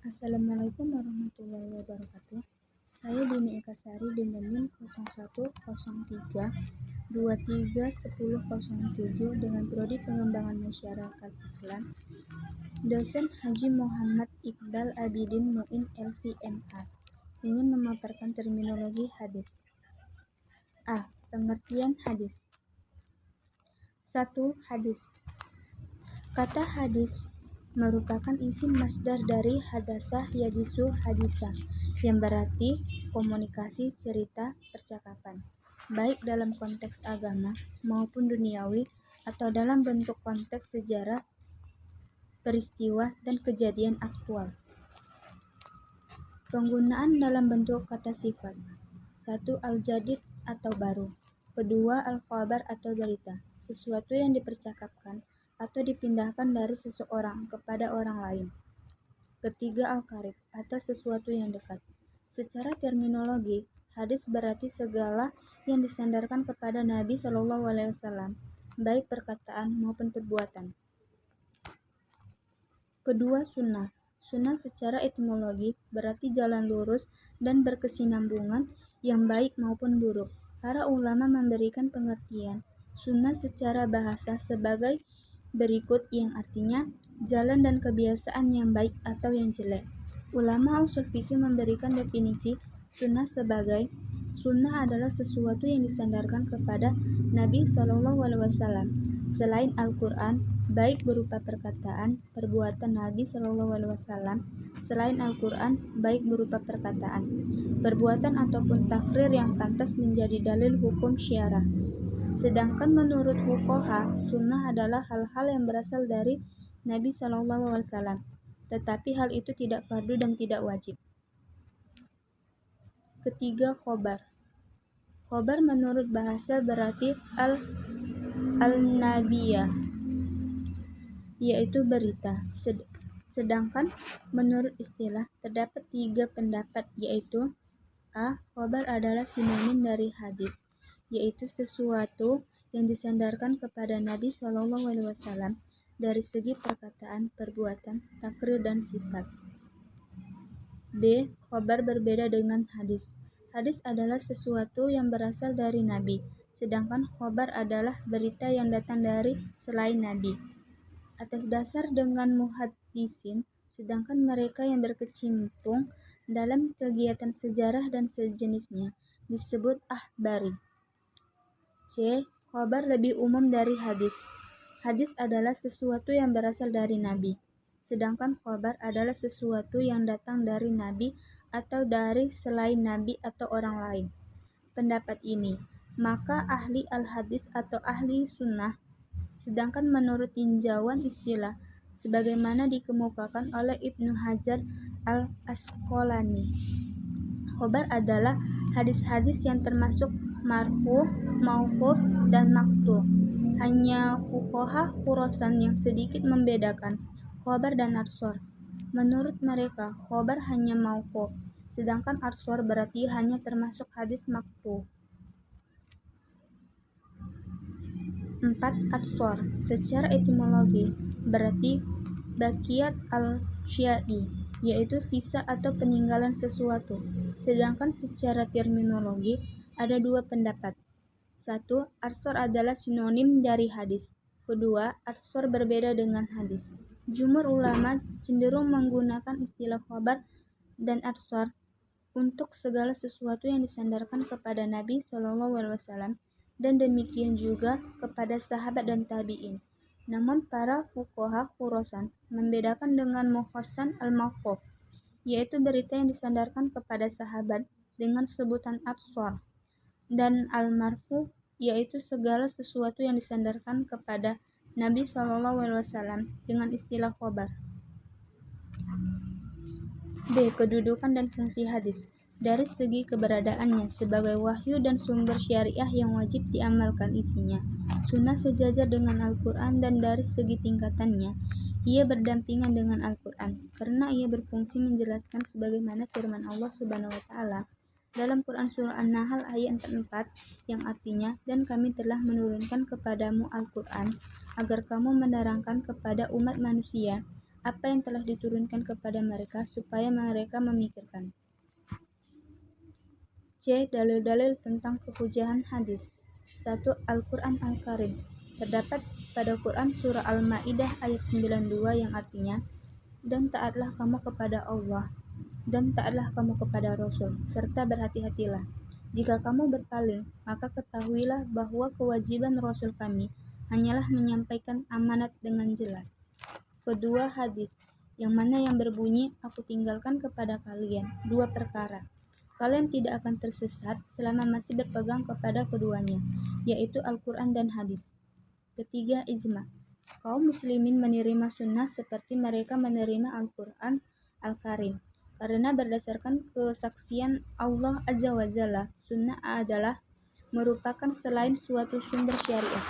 Assalamualaikum warahmatullahi wabarakatuh. Saya Dini Ekasari dengan NIM 0103231007 dengan Prodi Pengembangan Masyarakat Islam. Dosen Haji Muhammad Iqbal Abidin Muin LC.MA ingin memaparkan terminologi hadis. A. Pengertian hadis. 1. Hadis. Kata hadis merupakan isim masdar dari hadasah yadisu hadisah yang berarti komunikasi, cerita, percakapan, baik dalam konteks agama maupun duniawi atau dalam bentuk konteks sejarah, peristiwa, dan kejadian aktual. Penggunaan dalam bentuk kata sifat. 1. Al-jadid atau baru. 2. Al-khabar atau berita, sesuatu yang dipercakapkan atau dipindahkan dari seseorang kepada orang lain. 3. Al-qarib atau sesuatu yang dekat. Secara terminologi, hadis berarti segala yang disandarkan kepada Nabi SAW, baik perkataan maupun perbuatan. Kedua, sunnah. Sunnah secara etimologi berarti jalan lurus dan berkesinambungan yang baik maupun buruk. Para ulama memberikan pengertian sunnah secara bahasa sebagai berikut, yang artinya jalan dan kebiasaan yang baik atau yang jelek. Ulama ushul fikih memberikan definisi sunnah sebagai sunnah adalah sesuatu yang disandarkan kepada Nabi SAW selain Al-Quran, baik berupa perkataan, perbuatan Nabi SAW selain Al-Quran, baik berupa perkataan, perbuatan ataupun takrir yang pantas menjadi dalil hukum syarah. Sedangkan menurut fuqaha, sunnah adalah hal-hal yang berasal dari Nabi SAW, tetapi hal itu tidak fardu dan tidak wajib. Ketiga, khobar. Khobar menurut bahasa berarti al-nabiyah, yaitu berita. Sedangkan menurut istilah terdapat 3 pendapat, yaitu A. Khobar adalah sinonim dari hadis, yaitu sesuatu yang disandarkan kepada Nabi SAW dari segi perkataan, perbuatan, takrir, dan sifat. B. Khobar berbeda dengan hadis. Hadis adalah sesuatu yang berasal dari Nabi, sedangkan khobar adalah berita yang datang dari selain Nabi. Atas dasar dengan muhaddisin, sedangkan mereka yang berkecimpung dalam kegiatan sejarah dan sejenisnya disebut ahbari. C. Khobar lebih umum dari hadis. Hadis adalah sesuatu yang berasal dari Nabi, sedangkan khobar adalah sesuatu yang datang dari Nabi atau dari selain Nabi atau orang lain. Pendapat ini, maka ahli al-hadis atau ahli sunnah. Sedangkan menurut tinjauan istilah, sebagaimana dikemukakan oleh Ibnu Hajar al-Asqalani, khobar adalah hadis-hadis yang termasuk marfu, mauquf, dan maqtu'. Hanya fuqaha Khurasan yang sedikit membedakan khobar dan arsor. Menurut mereka, khobar hanya mauquf, sedangkan arsor berarti hanya termasuk hadis maqtu'. 4. Arsor. Secara etimologi berarti baqiyat al-syai', yaitu sisa atau peninggalan sesuatu. Sedangkan secara terminologi ada 2 pendapat. 1. Arsor adalah sinonim dari hadis. 2. Arsor berbeda dengan hadis. Jumhur ulama cenderung menggunakan istilah khobar dan arsor untuk segala sesuatu yang disandarkan kepada Nabi SAW, dan demikian juga kepada sahabat dan tabi'in. Namun para fuqaha Khurasan membedakan dengan muhassan al-mauquf, yaitu berita yang disandarkan kepada sahabat dengan sebutan arsor, dan al-marfu, yaitu segala sesuatu yang disandarkan kepada Nabi SAW dengan istilah khobar. B. Kedudukan dan fungsi hadis. Dari segi keberadaannya sebagai wahyu dan sumber syariah yang wajib diamalkan isinya, sunnah sejajar dengan Al-Quran, dan dari segi tingkatannya, ia berdampingan dengan Al-Quran, karena ia berfungsi menjelaskan sebagaimana firman Allah Subhanahu wa Ta'ala dalam Quran Surah An-Nahl ayat 44, yang artinya, dan kami telah menurunkan kepadamu Al-Quran agar kamu menerangkan kepada umat manusia apa yang telah diturunkan kepada mereka supaya mereka memikirkan. C. Dalil-dalil tentang kehujahan hadis. 1. Al-Quran Al-Karim. Terdapat pada Quran surah Al-Ma'idah ayat 92 yang artinya, dan taatlah kamu kepada Allah, dan taatlah kamu kepada Rasul, serta berhati-hatilah. Jika kamu berpaling, maka ketahuilah bahwa kewajiban Rasul kami hanyalah menyampaikan amanat dengan jelas. Kedua hadis, yang mana yang berbunyi, aku tinggalkan kepada kalian dua perkara. Kalian tidak akan tersesat selama masih berpegang kepada keduanya, yaitu Al-Quran dan hadis. Ketiga, ijma. Kaum muslimin menerima sunnah seperti mereka menerima Al-Quran Al-Karim. Karena berdasarkan kesaksian Allah Azza wa Jalla, sunnah adalah merupakan selain suatu sumber syariat,